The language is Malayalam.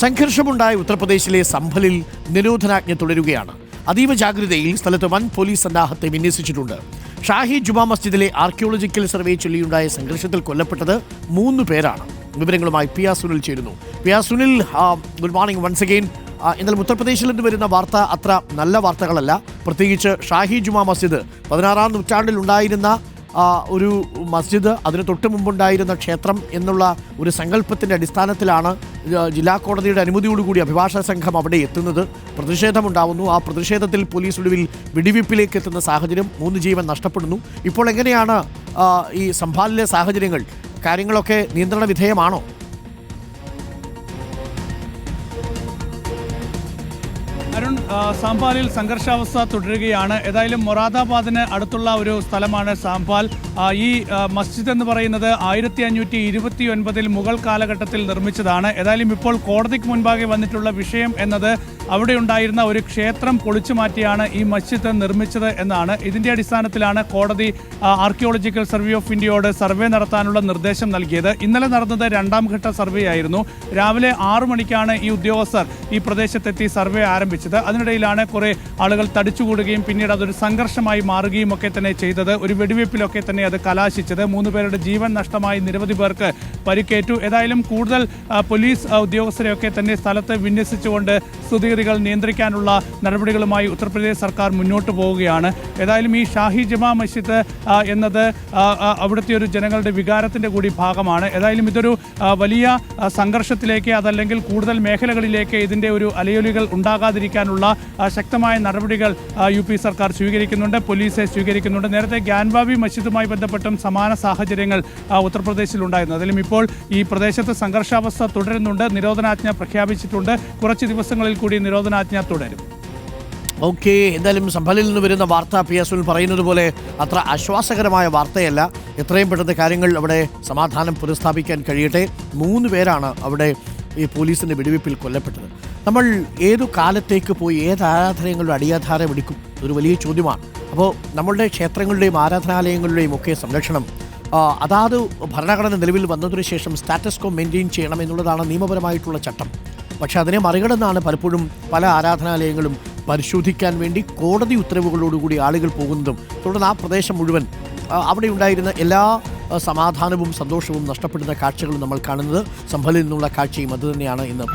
സംഘർഷമുണ്ടായ ഉത്തർപ്രദേശിലെ സംഭലിൽ നിരോധനാജ്ഞ തുടരുകയാണ്. അതീവ ജാഗ്രതയിൽ സ്ഥലത്ത് വൻ പോലീസ് സന്നാഹത്തെ വിന്യസിച്ചിട്ടുണ്ട്. ഷാഹി ജുമാ മസ്ജിദിലെ ആർക്കിയോളജിക്കൽ സർവേ ചൊല്ലിയുണ്ടായ സംഘർഷത്തിൽ കൊല്ലപ്പെട്ടത് 3 പേരാണ്. വിവരങ്ങളുമായി പിയ സുനിൽ ചേരുന്നു. Piya Sunil, good morning once again. എന്നാൽ ഉത്തർപ്രദേശിൽ നിന്ന് വരുന്ന വാർത്ത അത്ര നല്ല വാർത്തകളല്ല. പ്രത്യേകിച്ച് ഷാഹി ജുമാ മസ്ജിദ് 16-ാം നൂറ്റാണ്ടിൽ ഉണ്ടായിരുന്ന ഒരു മസ്ജിദ്, അതിന് തൊട്ട് മുമ്പുണ്ടായിരുന്ന ക്ഷേത്രം എന്നുള്ള ഒരു സങ്കല്പത്തിൻ്റെ അടിസ്ഥാനത്തിലാണ് ജില്ലാ കോടതിയുടെ അനുമതിയോടുകൂടി അഭിഭാഷക സംഘം അവിടെ എത്തുന്നത്. പ്രതിഷേധമുണ്ടാവുന്നു. ആ പ്രതിഷേധത്തിൽ പോലീസ് ഒടുവിൽ വെടിവെപ്പിലേക്ക് എത്തുന്ന സാഹചര്യം, 3 ജീവൻ നഷ്ടപ്പെടുന്നു. ഇപ്പോൾ എങ്ങനെയാണ് ഈ സംഭാലിലെ സാഹചര്യങ്ങൾ? കാര്യങ്ങളൊക്കെ നിയന്ത്രണ വിധേയമാണോ? അരുൺ, സാംഭാലിൽ സംഘർഷാവസ്ഥ തുടരുകയാണ്. ഏതായാലും മൊറാദാബാദിന് അടുത്തുള്ള ഒരു സ്ഥലമാണ് സാംഭാൽ. ഈ മസ്ജിദ് എന്ന് പറയുന്നത് 1529 മുഗൾ കാലഘട്ടത്തിൽ നിർമ്മിച്ചതാണ്. ഏതായാലും ഇപ്പോൾ കോടതിക്ക് മുൻപാകെ വന്നിട്ടുള്ള വിഷയം എന്നത് അവിടെ ഉണ്ടായിരുന്ന ഒരു ക്ഷേത്രം പൊളിച്ചു മാറ്റിയാണ് ഈ മസ്ജിദ് നിർമ്മിച്ചത് എന്നാണ്. ഇതിന്റെ അടിസ്ഥാനത്തിലാണ് കോടതി ആർക്കിയോളജിക്കൽ സർവേ ഓഫ് ഇന്ത്യയോട് സർവേ നടത്താനുള്ള നിർദ്ദേശം നൽകിയത്. ഇന്നലെ നടന്നത് 2ാം ഘട്ട സർവേ ആയിരുന്നു. രാവിലെ 6 മണിക്കാണ് ഈ ഉദ്യോഗസ്ഥർ ഈ പ്രദേശത്തെത്തി സർവേ ആരംഭിച്ചത്. അതിനിടയിലാണ് കുറെ ആളുകൾ തടിച്ചുകൂടുകയും പിന്നീട് അതൊരു സംഘർഷമായി മാറുകയും ഒക്കെ തന്നെ ചെയ്തത്. ഒരു വെടിവെപ്പിലൊക്കെ തന്നെ അത് കലാശിച്ചത്. 3 പേരുടെ ജീവൻ നഷ്ടമായി, നിരവധി പേർക്ക് പരിക്കേറ്റു. ഏതായാലും കൂടുതൽ പോലീസ് ഉദ്യോഗസ്ഥരെയൊക്കെ തന്നെ സ്ഥലത്ത് വിന്യസിച്ചുകൊണ്ട് സ്ഥിതിഗതികൾ നിയന്ത്രിക്കാനുള്ള നടപടികളുമായി ഉത്തർപ്രദേശ് സർക്കാർ മുന്നോട്ട് പോവുകയാണ്. ഏതായാലും ഈ ഷാഹി ജുമാ മസ്ജിദ് എന്നത് അവിടുത്തെ ഒരു ജനങ്ങളുടെ വികാരത്തിൻ്റെ കൂടി ഭാഗമാണ്. ഏതായാലും ഇതൊരു വലിയ സംഘർഷത്തിലേക്ക്, അതല്ലെങ്കിൽ കൂടുതൽ മേഖലകളിലേക്ക് ഇതിൻ്റെ ഒരു അലയൊലികൾ ഉണ്ടാകാതിരിക്കാനുള്ള ശക്തമായ നടപടികൾ UP സർക്കാർ സ്വീകരിക്കുന്നുണ്ട്, പോലീസ് സ്വീകരിക്കുന്നുണ്ട്. നേരത്തെ ഗ്യാൻവാബി മസ്ജിദുമായി ബന്ധപ്പെട്ടും സമാന സാഹചര്യങ്ങൾ ഉത്തർപ്രദേശിൽ ഉണ്ടായിരുന്നു. അതിലും ഇപ്പോൾ ഈ പ്രദേശത്ത് സംഘർഷാവസ്ഥ തുടരുന്നുണ്ട്. നിരോധനാജ്ഞ പ്രഖ്യാപിച്ചിട്ടുണ്ട്. കുറച്ച് ദിവസങ്ങളിൽ കൂടി നിരോധനാജ്ഞ തുടരും. ഓക്കെ, എന്തായാലും സംഭലിൽ നിന്ന് വരുന്ന വാർത്ത പി എസ് സുനിൽ പറയുന്നത് പോലെ അത്ര ആശ്വാസകരമായ വാർത്തയല്ല. എത്രയും പെട്ടെന്ന് കാര്യങ്ങൾ അവിടെ സമാധാനം പുനഃസ്ഥാപിക്കാൻ കഴിയട്ടെ. 3 പേരാണ് അവിടെ ഈ പോലീസിൻ്റെ വെടിവെപ്പിൽ കൊല്ലപ്പെട്ടത്. നമ്മൾ ഏതു കാലത്തേക്ക് പോയി ഏത് ആരാധനകളുടെ അടിയാധാരം എടുക്കും? ഒരു വലിയ ചോദ്യമാണ്. അപ്പോൾ നമ്മളുടെ ക്ഷേത്രങ്ങളുടെയും ആരാധനാലയങ്ങളുടെയും ഒക്കെ സംരക്ഷണം അതാത് ഭരണഘടന നിലവിൽ വന്നതിനു ശേഷം സ്റ്റാറ്റസ് കോ മെയിൻറ്റെയിൻ ചെയ്യണം എന്നുള്ളതാണ് നിയമപരമായിട്ടുള്ള ചട്ടം. പക്ഷെ അതിനെ മറികടന്നാണ് പലപ്പോഴും പല ആരാധനാലയങ്ങളും പരിശോധിക്കാൻ വേണ്ടി കോടതി ഉത്തരവുകളോടുകൂടി ആളുകൾ പോകുന്നതും തുടർന്ന് ആ പ്രദേശം മുഴുവൻ അവിടെ ഉണ്ടായിരുന്ന എല്ലാ സമാധാനവും സന്തോഷവും നഷ്ടപ്പെടുന്ന കാഴ്ചകളും നമ്മൾ കാണുന്നത്. സംഭലിൽ നിന്നുള്ള കാഴ്ചയും അതുതന്നെയാണ് ഇന്ന്